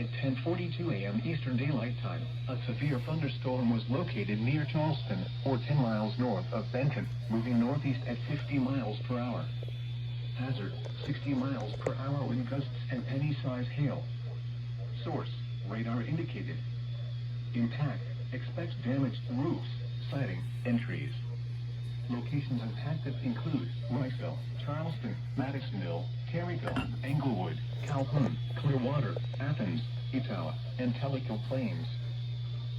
At 10:42 a.m. Eastern Daylight Time, a severe thunderstorm was located near Charleston, or 10 miles north of Benton, moving northeast at 50 miles per hour. Hazard, 60 miles per hour wind gusts and penny-size hail. Source, radar indicated. Impact, expect damaged roofs, siding, and trees. Locations impacted include Riceville, Charleston, Madisonville, Terryville, Englewood, Calhoun, Clearwater, Athens, Etowah, and Tellico Plains.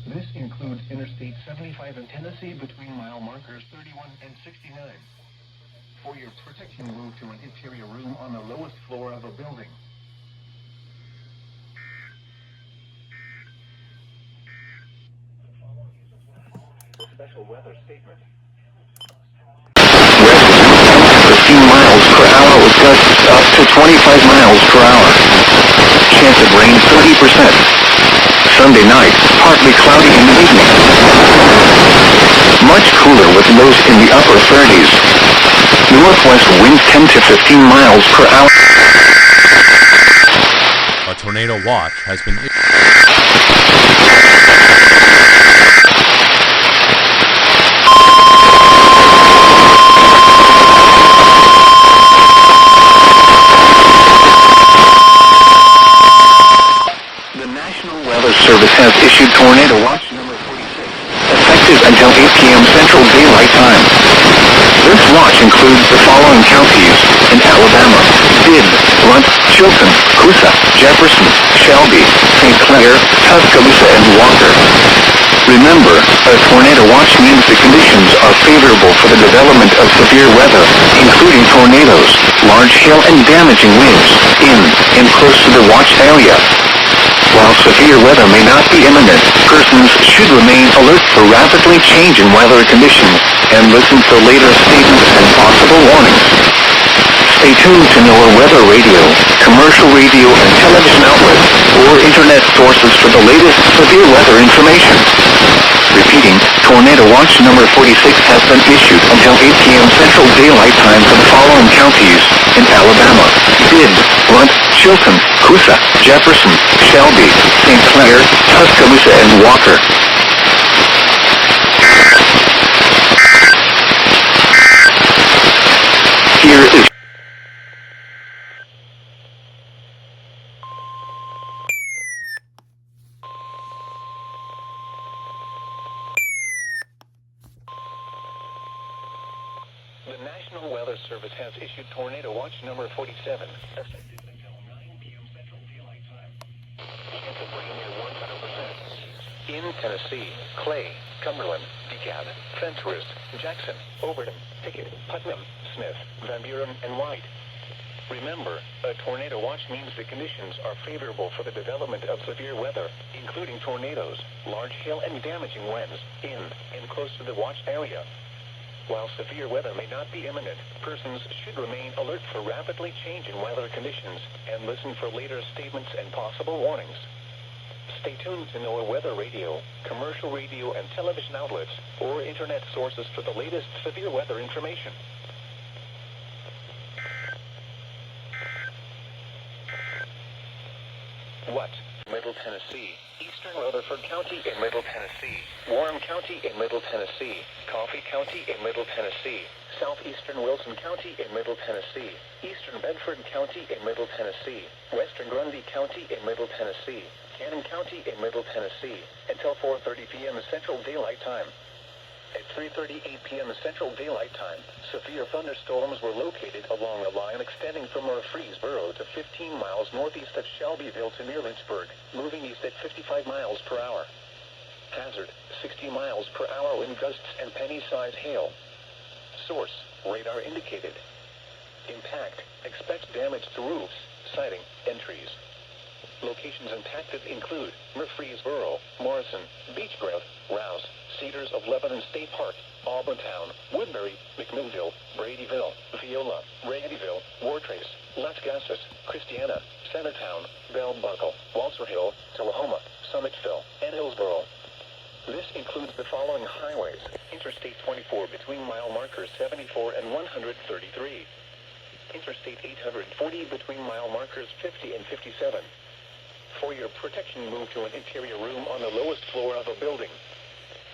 This includes Interstate 75 in Tennessee between mile markers 31 and 69. For your protection, move to an interior room on the lowest floor of a building. Special weather statement. 15 miles per hour with gusts up to 25 miles per hour. Chance of rain 30%. Sunday night, partly cloudy in the evening. Much cooler with lows in the upper 30s. Northwest winds 10 to 15 miles per hour. A tornado watch has been Service has issued Tornado Watch number 46, effective until 8 p.m. Central Daylight Time. This watch includes the following counties in Alabama: Bibb, Blount, Chilton, Coosa, Jefferson, Shelby, St. Clair, Tuscaloosa, and Walker. Remember, a tornado watch means the conditions are favorable for the development of severe weather, including tornadoes, large hail, and damaging winds in and close to the watch area. While severe weather may not be imminent, persons should remain alert for rapidly changing weather conditions and listen for later statements and possible warnings. Stay tuned to NOAA Weather Radio, commercial radio and television outlets, or internet sources for the latest severe weather information. Repeating, Tornado Watch number 46 has been issued until 8 p.m. Central Daylight Time for the following counties in Alabama: Bibb, Blount, Chilton, Coosa, Jefferson, Shelby, St. Clair, Tuscaloosa, and Walker. Here is the National Weather Service has issued Tornado Watch number 47, effective until 9 p.m. Central Daylight Time. Chance of rain near 100%. In Tennessee, Clay, Cumberland, DeKalb, Fentress, Jackson, Overton, Pickett, Putnam, Smith, Van Buren, and White. Remember, a tornado watch means the conditions are favorable for the development of severe weather, including tornadoes, large hail, and damaging winds in and close to the watch area. While severe weather may not be imminent, persons should remain alert for rapidly changing weather conditions and listen for later statements and possible warnings. Stay tuned to NOAA Weather Radio, commercial radio and television outlets, or internet sources for the latest severe weather information. What? Middle Tennessee, Eastern Rutherford County in Middle Tennessee, Warren County in Middle Tennessee, Coffee County in Middle Tennessee, Southeastern Wilson County in Middle Tennessee, Eastern Bedford County in Middle Tennessee, Western Grundy County in Middle Tennessee, Cannon County in Middle Tennessee, until 4:30 p.m. Central Daylight Time. At 3:38 p.m. Central Daylight Time, severe thunderstorms were located along a line extending from Murfreesboro to 15 miles northeast of Shelbyville to near Lynchburg, moving east at 55 miles per hour. Hazard, 60 miles per hour wind gusts and penny-size hail. Source, radar indicated. Impact, expect damage to roofs, siding, and trees. Locations impacted include Murfreesboro, Morrison, Beech Grove, Rouse, Cedars of Lebanon State Park, Auburntown, Woodbury, McMinnville, Bradyville, Viola, Radyville, Wartrace, Las Gasas, Christiana, Centertown, Bell Buckle, Walter Hill, Tullahoma, Summitville, and Hillsboro. This includes the following highways: Interstate 24 between mile markers 74 and 133. Interstate 840 between mile markers 50 and 57. For for your protection, move to an interior room on the lowest floor of a building.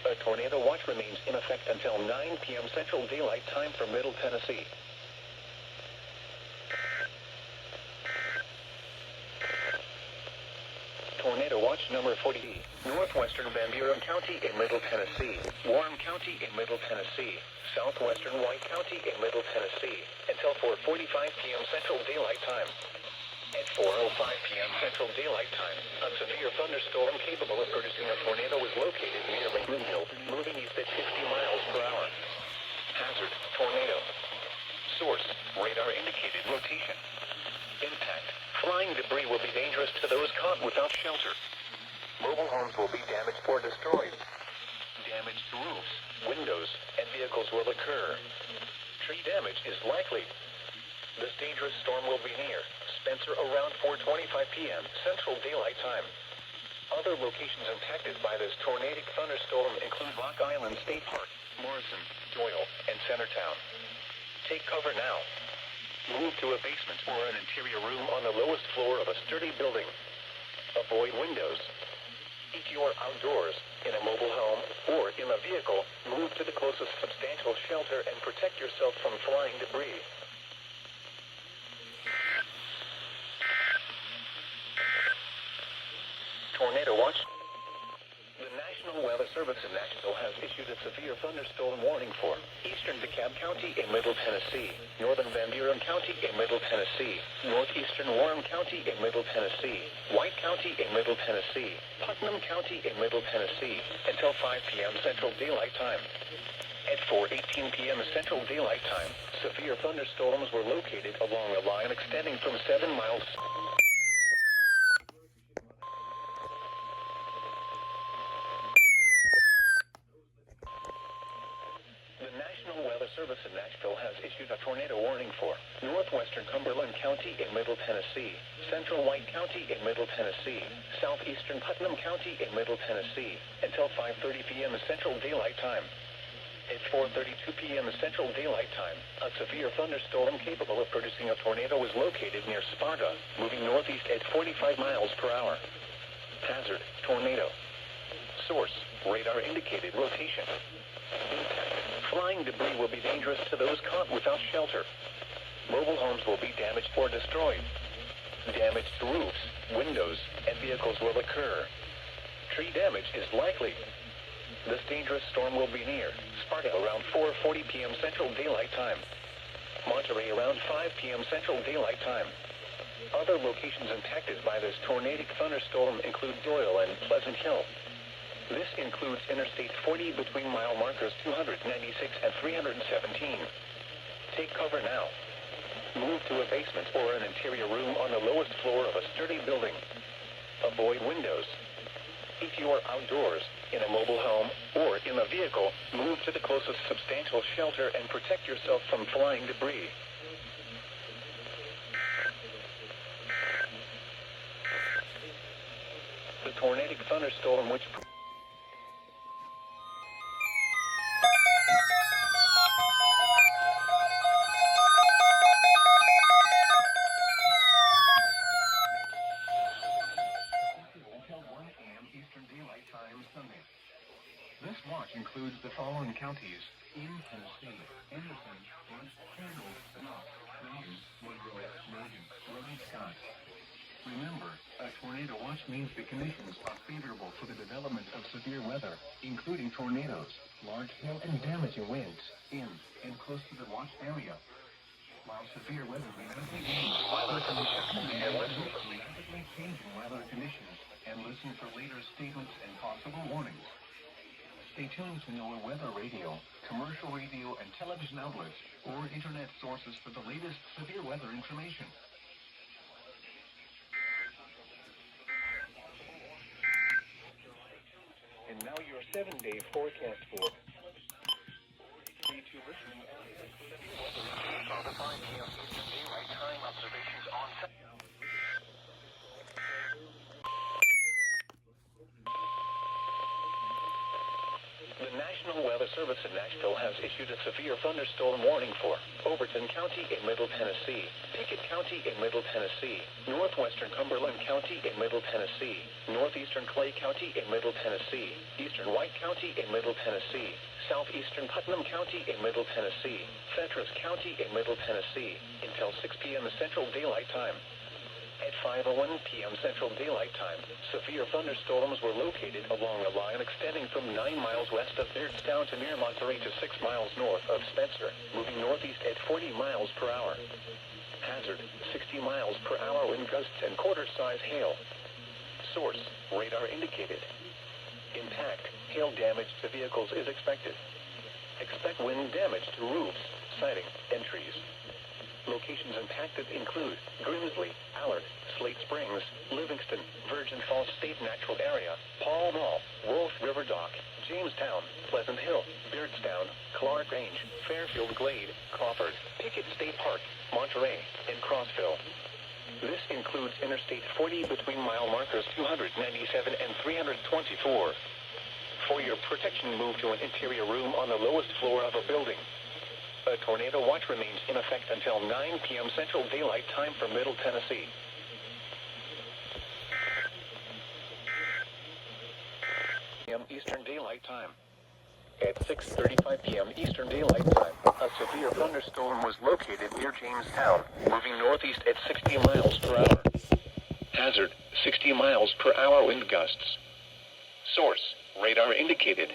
A tornado watch remains in effect until 9 p.m. Central Daylight Time for Middle Tennessee. Tornado watch number 40. Northwestern Van Buren County in Middle Tennessee. Warren County in Middle Tennessee. Southwestern White County in Middle Tennessee. Until 4:45 p.m. Central Daylight Time. At 4:05 p.m. Central Daylight Time, a severe thunderstorm capable of producing a tornado was located near McMinn Hill, moving east at 50 miles per hour. Hazard, tornado. Source, radar indicated rotation. Impact, flying debris will be dangerous to those caught without shelter. Mobile homes will be damaged or destroyed. Damage to roofs, windows, and vehicles will occur. Tree damage is likely. This dangerous storm will be near Spencer around 4:25 p.m. Central Daylight Time. Other locations impacted by this tornadic thunderstorm include Rock Island State Park, Morrison, Doyle, and Centertown. Take cover now. Move to a basement or an interior room on the lowest floor of a sturdy building. Avoid windows. If you are outdoors, in a mobile home, or in a vehicle, move to the closest substantial shelter and protect yourself from flying debris. Tornado watch. The National Weather Service in Nashville has issued a severe thunderstorm warning for eastern DeKalb County in Middle Tennessee, northern Van Buren County in Middle Tennessee, northeastern Warren County in Middle Tennessee, White County in Middle Tennessee, Putnam County in Middle Tennessee, until 5 p.m. Central Daylight Time. At 4:18 p.m. Central Daylight Time, severe thunderstorms were located along a line extending from 7 miles. The National Weather Service in Nashville has issued a tornado warning for northwestern Cumberland County in Middle Tennessee, central White County in Middle Tennessee, southeastern Putnam County in Middle Tennessee, until 5:30 p.m. Central Daylight Time. At 4:32 p.m. Central Daylight Time, a severe thunderstorm capable of producing a tornado was located near Sparta, moving northeast at 45 miles per hour. Hazard, tornado. Source, radar indicated rotation. Impact, flying debris will be dangerous to those caught without shelter. Mobile homes will be damaged or destroyed. Damage to roofs, windows, and vehicles will occur. Tree damage is likely. This dangerous storm will be near Sparta around 4:40 p.m. Central Daylight Time. Monterey around 5 p.m. Central Daylight Time. Other locations impacted by this tornadic thunderstorm include Doyle and Pleasant Hill. This includes Interstate 40 between mile markers 296 and 317. Take cover now. Move to a basement or an interior room on the lowest floor of a sturdy building. Avoid windows. If you are outdoors, in a mobile home, or in a vehicle, move to the closest substantial shelter and protect yourself from flying debris. The tornadic thunderstorm which This watch includes the following counties in Tennessee: Anderson, West, Campbell, Knox, Mountain, Monroe, Morgan, Rowan, Scott. Remember, a tornado watch means the conditions are favorable for the development of severe weather, including tornadoes, large hail and damaging winds, in and close to the watch area. While severe weather may not be weather conditions and listen for rapidly changing weather conditions and listen for later statements and possible warnings. Stay tuned to NOAA Weather Radio, commercial radio and television outlets, or internet sources for the latest severe weather information. And now your 7-day forecast for 3-2 listening on the 5 p.m. Eastern Daylight Time observations on The National Weather Service in Nashville has issued a severe thunderstorm warning for Overton County in Middle Tennessee, Pickett County in Middle Tennessee, northwestern Cumberland County in Middle Tennessee, northeastern Clay County in Middle Tennessee, eastern White County in Middle Tennessee, southeastern Putnam County in Middle Tennessee, Fentress County in Middle Tennessee, until 6 p.m. Central Daylight Time. At 5:01 p.m. Central Daylight Time, severe thunderstorms were located along a line extending from 9 miles west of Bairdstown to near Monterey to 6 miles north of Spencer, moving northeast at 40 miles per hour. Hazard, 60 miles per hour wind gusts and quarter-size hail. Source, radar indicated. Impact, hail damage to vehicles is expected. Expect wind damage to roofs, siding, and trees. Locations impacted include Grimsley, Allard, Slate Springs, Livingston, Virgin Falls State Natural Area, Paul Mall, Wolf River Dock, Jamestown, Pleasant Hill, Bairdstown, Clark Range, Fairfield Glade, Crawford, Pickett State Park, Monterey, and Crossville. This includes Interstate 40 between mile markers 297 and 324. For your protection, move to an interior room on the lowest floor of a building. A tornado watch remains in effect until 9 p.m. Central Daylight Time for Middle Tennessee. p.m. Eastern Daylight Time. At 6:35 p.m. Eastern Daylight Time, a severe thunderstorm was located near Jamestown, moving northeast at 60 miles per hour. Hazard, 60 miles per hour wind gusts. Source, radar indicated.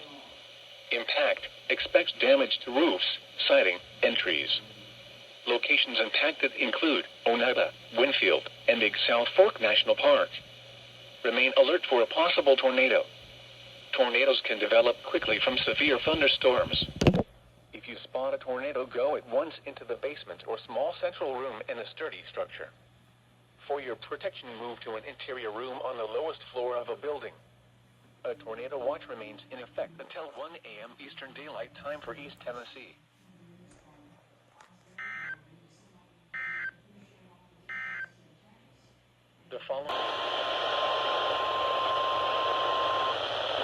Impact, expects damage to roofs, siding, and trees. Locations impacted include Oneida, Winfield, and Big South Fork National Park. Remain alert for a possible tornado. Tornadoes can develop quickly from severe thunderstorms. If you spot a tornado, go at once into the basement or small central room in a sturdy structure. For your protection, move to an interior room on the lowest floor of a building. A tornado watch remains in effect until 1 a.m. Eastern Daylight Time for East Tennessee. The following... The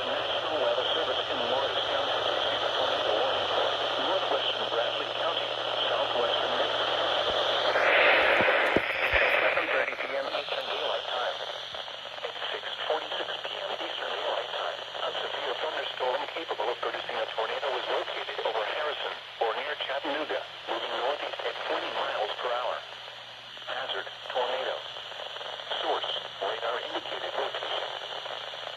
National Weather Service in Morristown has issued a tornado warning for northwestern Bradley County, southwestern Michigan. 7:30 p.m. Eastern Daylight Time. At 6:46 p.m. Eastern Daylight Time, a severe thunderstorm capable of producing a tornado was located over Harrison or near Chattanooga, moving northeast at 40 miles per hour. Hazard, tornado. Source, radar indicated location.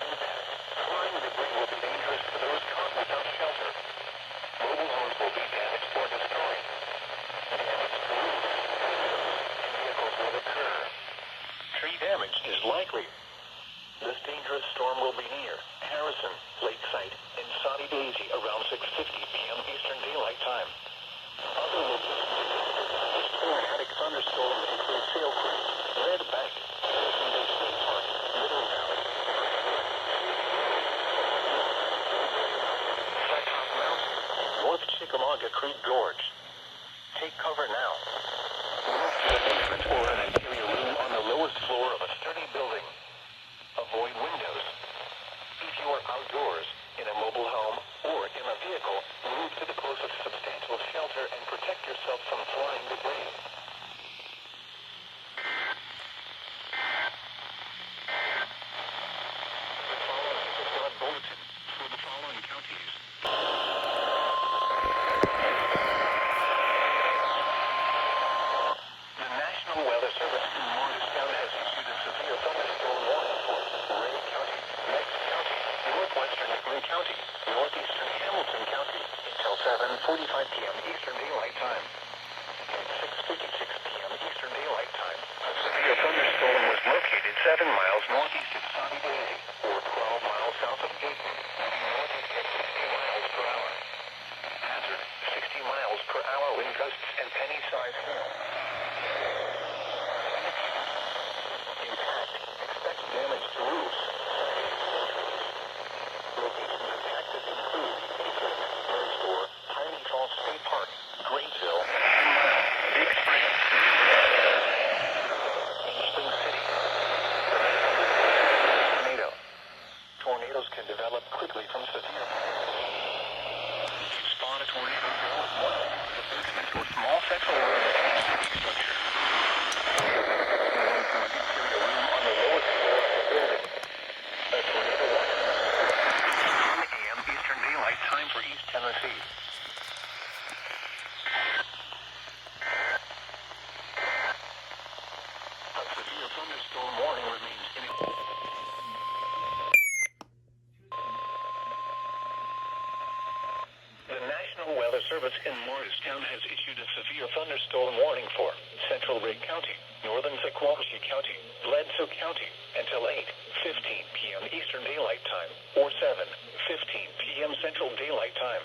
Impact, flying debris will be dangerous to those caught without shelter. Mobile homes will be damaged or destroyed. Damage to roofs, windows, and vehicles will occur. Tree damage is likely. This dangerous storm will be near Harrison, Lakeside, and Saudi Daisy around 6:50 p.m. Eastern Daylight Time. Other locations expected this tornadic thunderstorm include Sail Creek, Red Bank, Harrison Bay State Park, Middle Valley, Flat Top Mountain, North Chickamauga Creek Gorge. Take cover now. Move to the basement or an interior room on the lowest floor of a sturdy building. Avoid windows. If you are outdoors, in a mobile home, or in a vehicle, move to the closest substantial shelter and protect yourself from flying debris. The following is a flood bulletin for the following counties. The National Weather Service in Morristown has issued a severe thunderstorm warning for Ray County, Meigs County, northwestern Nicklin County, northeastern Hamilton County, until 7:45 p.m. Eastern Daylight Time. At 6:56 p.m. Eastern Daylight Time, a severe thunderstorm was located 7 miles northeast of Saudi Daisy, or 12 miles south of Dayton, moving northeast at 60 miles per hour. Hazard, 60 miles per hour wind gusts and penny-sized hail. Impact, expect damage to roofs. Locations impacted include Eastern, Birdsville, Piney Falls State Park, Grangeville, Big Spring, Spring City. Service in Morristown has issued a severe thunderstorm warning for Central Rig County, Northern Squamish County, Bledsoe County until 8:15 p.m. Eastern Daylight Time or 7:15 p.m. Central Daylight Time.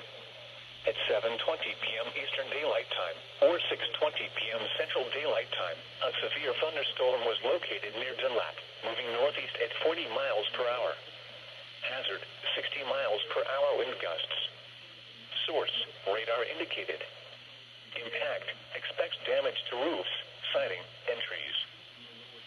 At 7:20 p.m. Eastern Daylight Time or 6:20 p.m. Central Daylight Time, a severe thunderstorm was located near Dunlap, moving northeast at 40 miles per hour. Hazard, 60 miles per hour wind gusts. Source, radar indicated. Impact, expects damage to roofs, siding, and trees.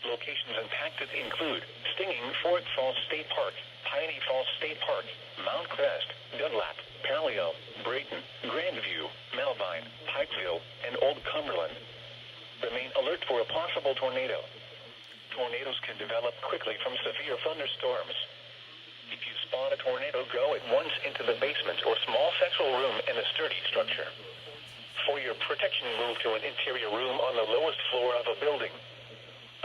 Locations impacted include Stinging Fort Falls State Park, Piney Falls State Park, Mount Crest, Dunlap, Paleo, Brayton, Grandview, Melvine, Pikeville, and Old Cumberland. Remain alert for a possible tornado. Tornadoes can develop quickly from severe thunderstorms. If you spot a tornado, go at once into the basement or small central room in a sturdy structure. For your protection, move to an interior room on the lowest floor of a building.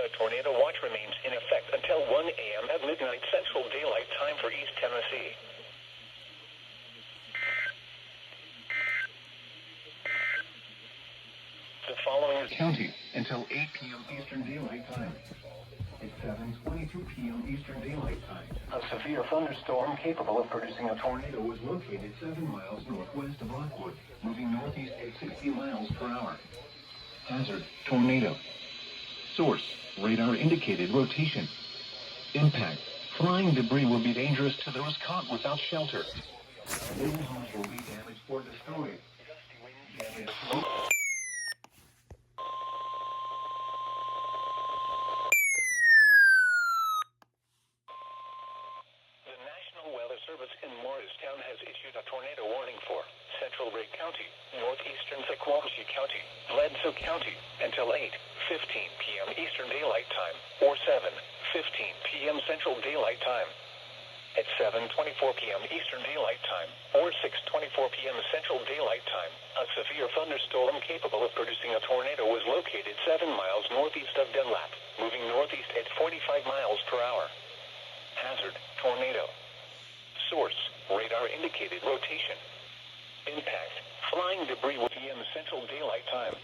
A tornado watch remains in effect until 1 a.m. at midnight Central Daylight Time for East Tennessee. The following is County until 8 p.m. Eastern Daylight Time. At 7:22 p.m. Eastern Daylight Time, a severe thunderstorm capable of producing a tornado was located 7 miles northwest of Lockwood, moving northeast at 60 miles per hour. Hazard, tornado. Source, radar indicated rotation. Impact, flying debris will be dangerous to those caught without shelter. Mobile homes will be damaged or destroyed. Damaged. Service in Morristown has issued a tornado warning for Central Rig County, Northeastern Squamish County, Bledsoe County until 8:15 p.m. Eastern Daylight Time or 7:15 p.m. Central Daylight Time. At 7:24 p.m. Eastern Daylight Time or 6:24 p.m. Central Daylight Time, a severe thunderstorm capable of producing a tornado was located 7 miles northeast of Dunlap, moving northeast at 45 miles per hour. Hazard, tornado. Source, radar indicated rotation. Impact, flying debris will be in Central Daylight Time.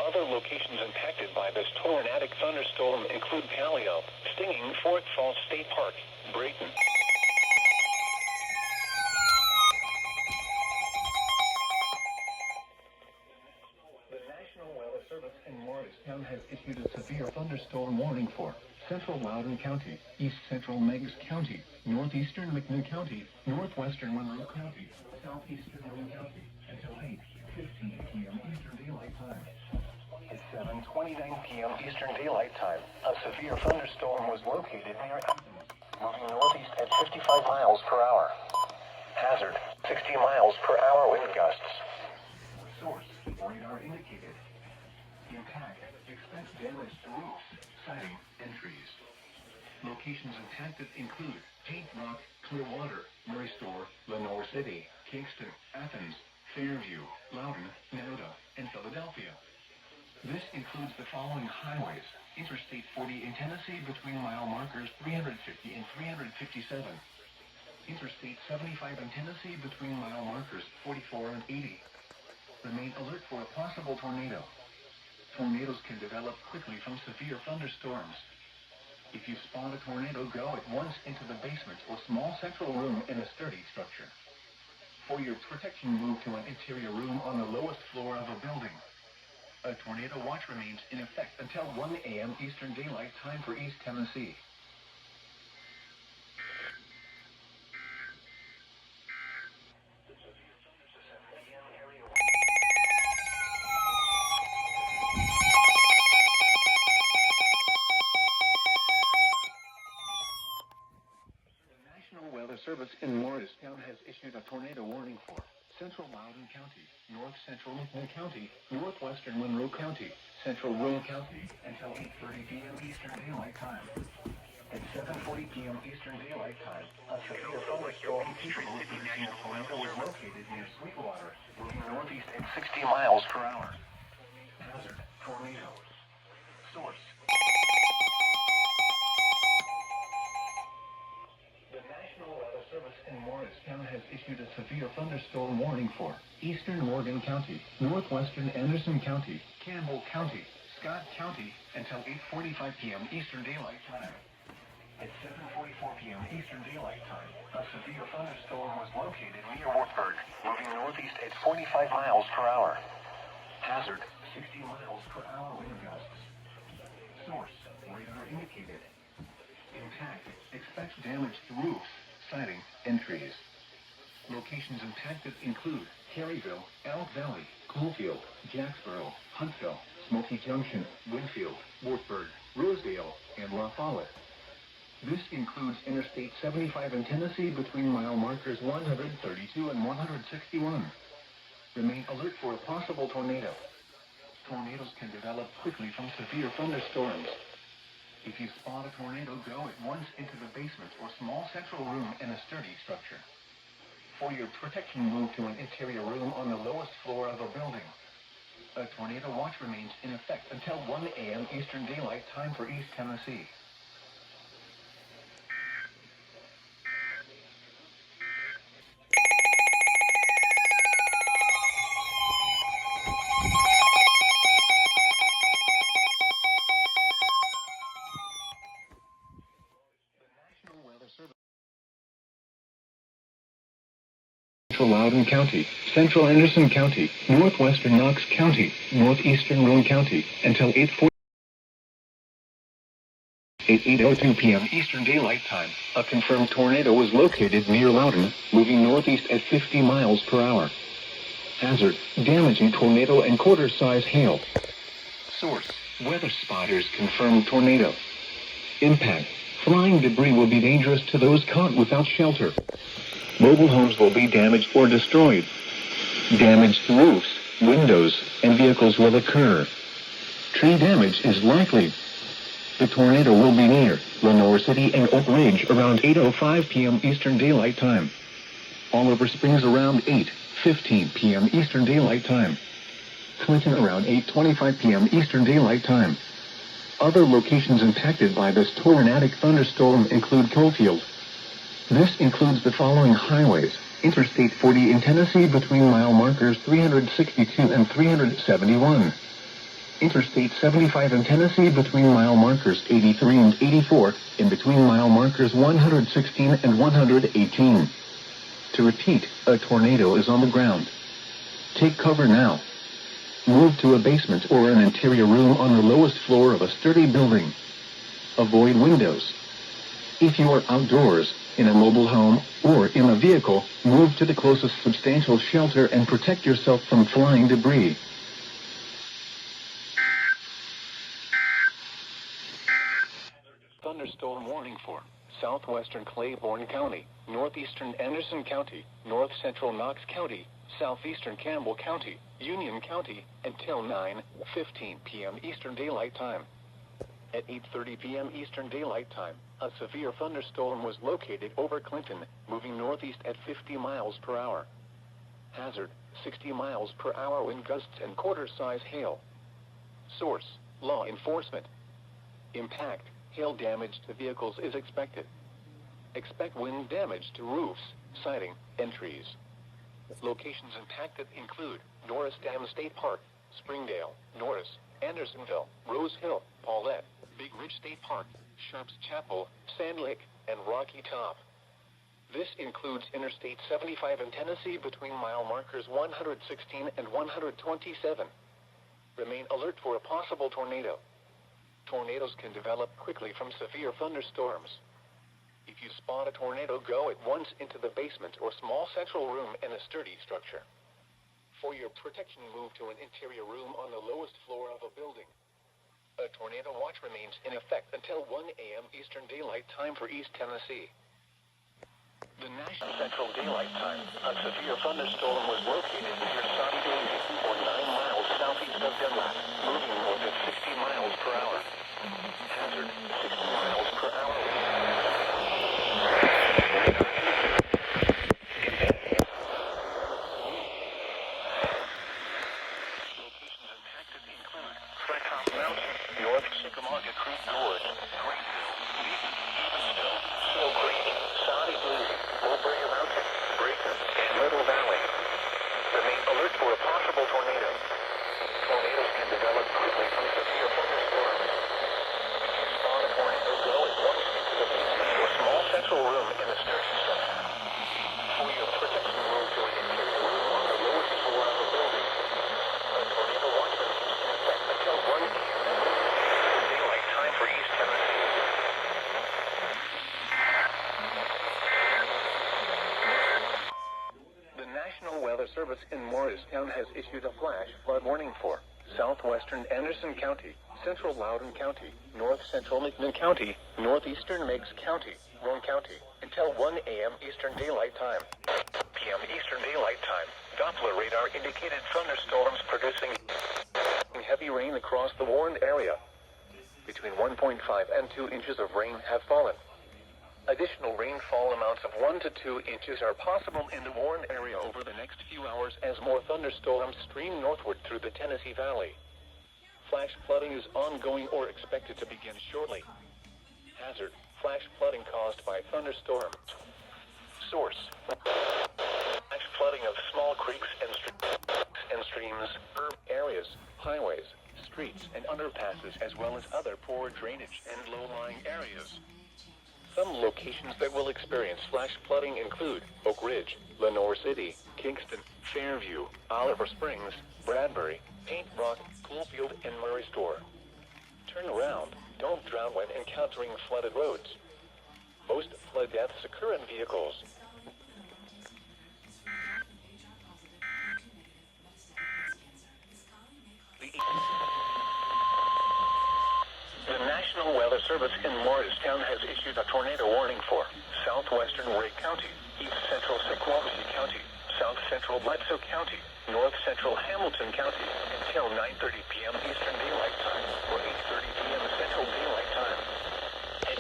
Other locations impacted by this tornadic thunderstorm include Paleo, Stinging Fort Falls State Park, Brayton. The National Weather Service in Morristown has issued a severe thunderstorm warning for Central Loudoun County, East Central Meigs County, Northeastern McNew County, Northwestern Monroe County, Southeastern Rowan County, until 8:15 p.m. Eastern Daylight Time. At 7:29 p.m. Eastern Daylight Time, a severe thunderstorm was located near Athens, moving northeast at 55 miles per hour. Hazard, 60 miles per hour wind gusts. Source, radar indicated. Impact, expect damage to roofs, siding, and trees. Locations impacted include Paint Rock, Clearwater, Murray Store, Lenore City, Kingston, Athens, Fairview, Loudoun, Minota, and Philadelphia. This includes the following highways: Interstate 40 in Tennessee between mile markers 350 and 357. Interstate 75 in Tennessee between mile markers 44 and 80. Remain alert for a possible tornado. Tornadoes can develop quickly from severe thunderstorms. If you spot a tornado, go at once into the basement or small central room in a sturdy structure. For your protection, move to an interior room on the lowest floor of a building. A tornado watch remains in effect until 1 a.m. Eastern Daylight Time for East Tennessee. Service in Morristown has issued a tornado warning for Central Loudoun County, North Central McNew County, Northwestern Monroe County, Central Rowan County until 8:30 p.m. Eastern Daylight Time. At 7:40 p.m. Eastern Daylight Time, a severe thunderstorm capable of producing a tornado was located near Sweetwater, moving northeast at 60 miles per hour. Hazard, tornado. Source. The National Weather Service in Morristown Youngstown has issued a severe thunderstorm warning for eastern Morgan County, northwestern Anderson County, Campbell County, Scott County until 8:45 p.m. Eastern Daylight Time. At 7:44 p.m. Eastern Daylight Time, a severe thunderstorm was located near Wartburg, moving northeast at 45 miles per hour. Hazard, 60 miles per hour wind gusts. Source, radar indicated. Impact, expect damage to roofs, siding, and trees. Locations impacted include Caryville, Elk Valley, Coalfield, Jacksboro, Huntsville, Smoky Junction, Winfield, Wartburg, Rosedale, and La Follette. This includes Interstate 75 in Tennessee between mile markers 132 and 161. Remain alert for a possible tornado. Tornadoes can develop quickly from severe thunderstorms. If you spot a tornado, go at once into the basement or small central room in a sturdy structure. For your protection, move to an interior room on the lowest floor of a building. A tornado watch remains in effect until 1 a.m. Eastern Daylight Time for East Tennessee. Central Loudoun County, Central Anderson County, Northwestern Knox County, Northeastern Roane County, until 8:02 p.m. Eastern Daylight Time. A confirmed tornado was located near Loudoun, moving northeast at 50 miles per hour. Hazard, damaging tornado and quarter-size hail. Source, weather spotters confirmed tornado. Impact, flying debris will be dangerous to those caught without shelter. Mobile homes will be damaged or destroyed. Damaged roofs, windows, and vehicles will occur. Tree damage is likely. The tornado will be near Lenore City and Oak Ridge around 8:05 p.m. Eastern Daylight Time. Oliver Springs around 8:15 p.m. Eastern Daylight Time. Clinton around 8:25 p.m. Eastern Daylight Time. Other locations impacted by this tornadic thunderstorm include Coalfield. This includes the following highways: Interstate 40 in Tennessee between mile markers 362 and 371. Interstate 75 in Tennessee between mile markers 83 and 84, in between mile markers 116 and 118. To repeat, a tornado is on the ground. Take cover now. Move to a basement or an interior room on the lowest floor of a sturdy building. Avoid windows. If you are outdoors, in a mobile home, or in a vehicle, move to the closest substantial shelter and protect yourself from flying debris. Thunderstorm warning for southwestern Claiborne County, northeastern Anderson County, north central Knox County, southeastern Campbell County, Union County, until 9:15 p.m. Eastern Daylight Time. At 8:30 p.m. Eastern Daylight Time, a severe thunderstorm was located over Clinton, moving northeast at 50 miles per hour. Hazard, 60 miles per hour wind gusts and quarter-size hail. Source, law enforcement. Impact, hail damage to vehicles is expected. Expect wind damage to roofs, siding, and trees. Locations impacted include Norris Dam State Park, Springdale, Norris, Andersonville, Rose Hill, Paulette, Big Ridge State Park, Sharps Chapel, Sand Lake, and Rocky Top. This includes Interstate 75 in Tennessee between mile markers 116 and 127. Remain alert for a possible tornado. Tornadoes can develop quickly from severe thunderstorms. If you spot a tornado, go at once into the basement or small central room in a sturdy structure. For your protection, move to an interior room on the lowest floor of a building. A tornado watch remains in effect until 1 a.m. Eastern Daylight Time for East Tennessee. The National Central Daylight Time. A severe thunderstorm was located near Saudi Arabia, or 9 miles southeast of Denver, moving north at 60 miles per hour. Hazard, 60 miles per hour. Locations impacted include Freckham Mountain, North Chickamauga Creek Gorge, Greenville, Evansville, Mill Creek, Saudi Blue, Mulberry Mountain, Service in Morristown has issued a flash flood warning for southwestern Anderson County, central Loudoun County, north central McMinn County, northeastern Meigs County, Warren County, until 1 a.m. Eastern Daylight Time. p.m. Eastern Daylight Time. Doppler radar indicated thunderstorms producing heavy rain across the warned area. Between 1.5 and 2 inches of rain have fallen. Additional rainfall amounts of 1 to 2 inches are possible in the warned area over the next few hours as more thunderstorms stream northward through the Tennessee Valley. Flash flooding is ongoing or expected to begin shortly. Hazard: flash flooding caused by thunderstorms. Source: flash flooding of small creeks and streams, urban areas, highways, streets, and underpasses, as well as other poor drainage and low-lying areas. Some locations that will experience flash flooding include Oak Ridge, Lenore City, Kingston, Fairview, Oliver Springs, Bradbury, Paint Rock, Coolfield, and Murray Store. Turn around. Don't drown when encountering flooded roads. Most flood deaths occur in vehicles. The National Weather Service in Morristown has issued a tornado warning for southwestern Ray County, east central Sequoia County, south central Bledsoe County, north central Hamilton County until 9:30 p.m. Eastern Daylight Time or 8:30 p.m. Central Daylight Time. At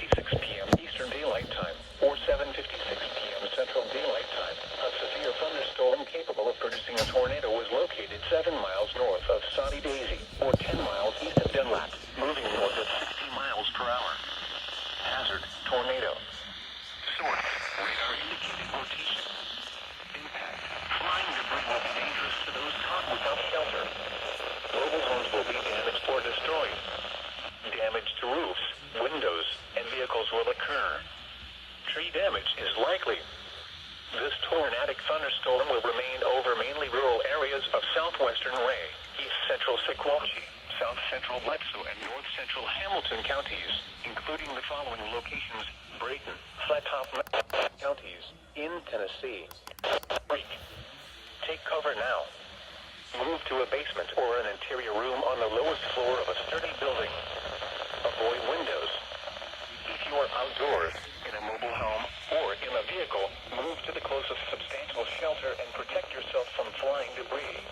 8:56 p.m. Eastern Daylight Time or 7:56 p.m. Central Daylight Time, a severe thunderstorm capable of producing a tornado was located 7 miles north of Soddy Daisy or 10 miles east of Dunlap, moving north at 60 miles per hour. Hazard: tornado. Source: radar indicated rotation. Impact: flying debris will be dangerous to those caught without shelter. Mobile homes will be damaged or destroyed. Damage to roofs, windows, and vehicles will occur. Tree damage is likely. This tornadic thunderstorm will remain over mainly rural areas of southwestern Ray, east central Sequatchie, south central Bledsoe, and north central Hamilton counties, including the following locations: Brayton, Flat Top counties, in Tennessee. Break. Take cover now. Move to a basement or an interior room on the lowest floor of a sturdy building. Avoid windows. If you are outdoors, in a mobile home, or in a vehicle, move to the closest substantial shelter and protect yourself from flying debris.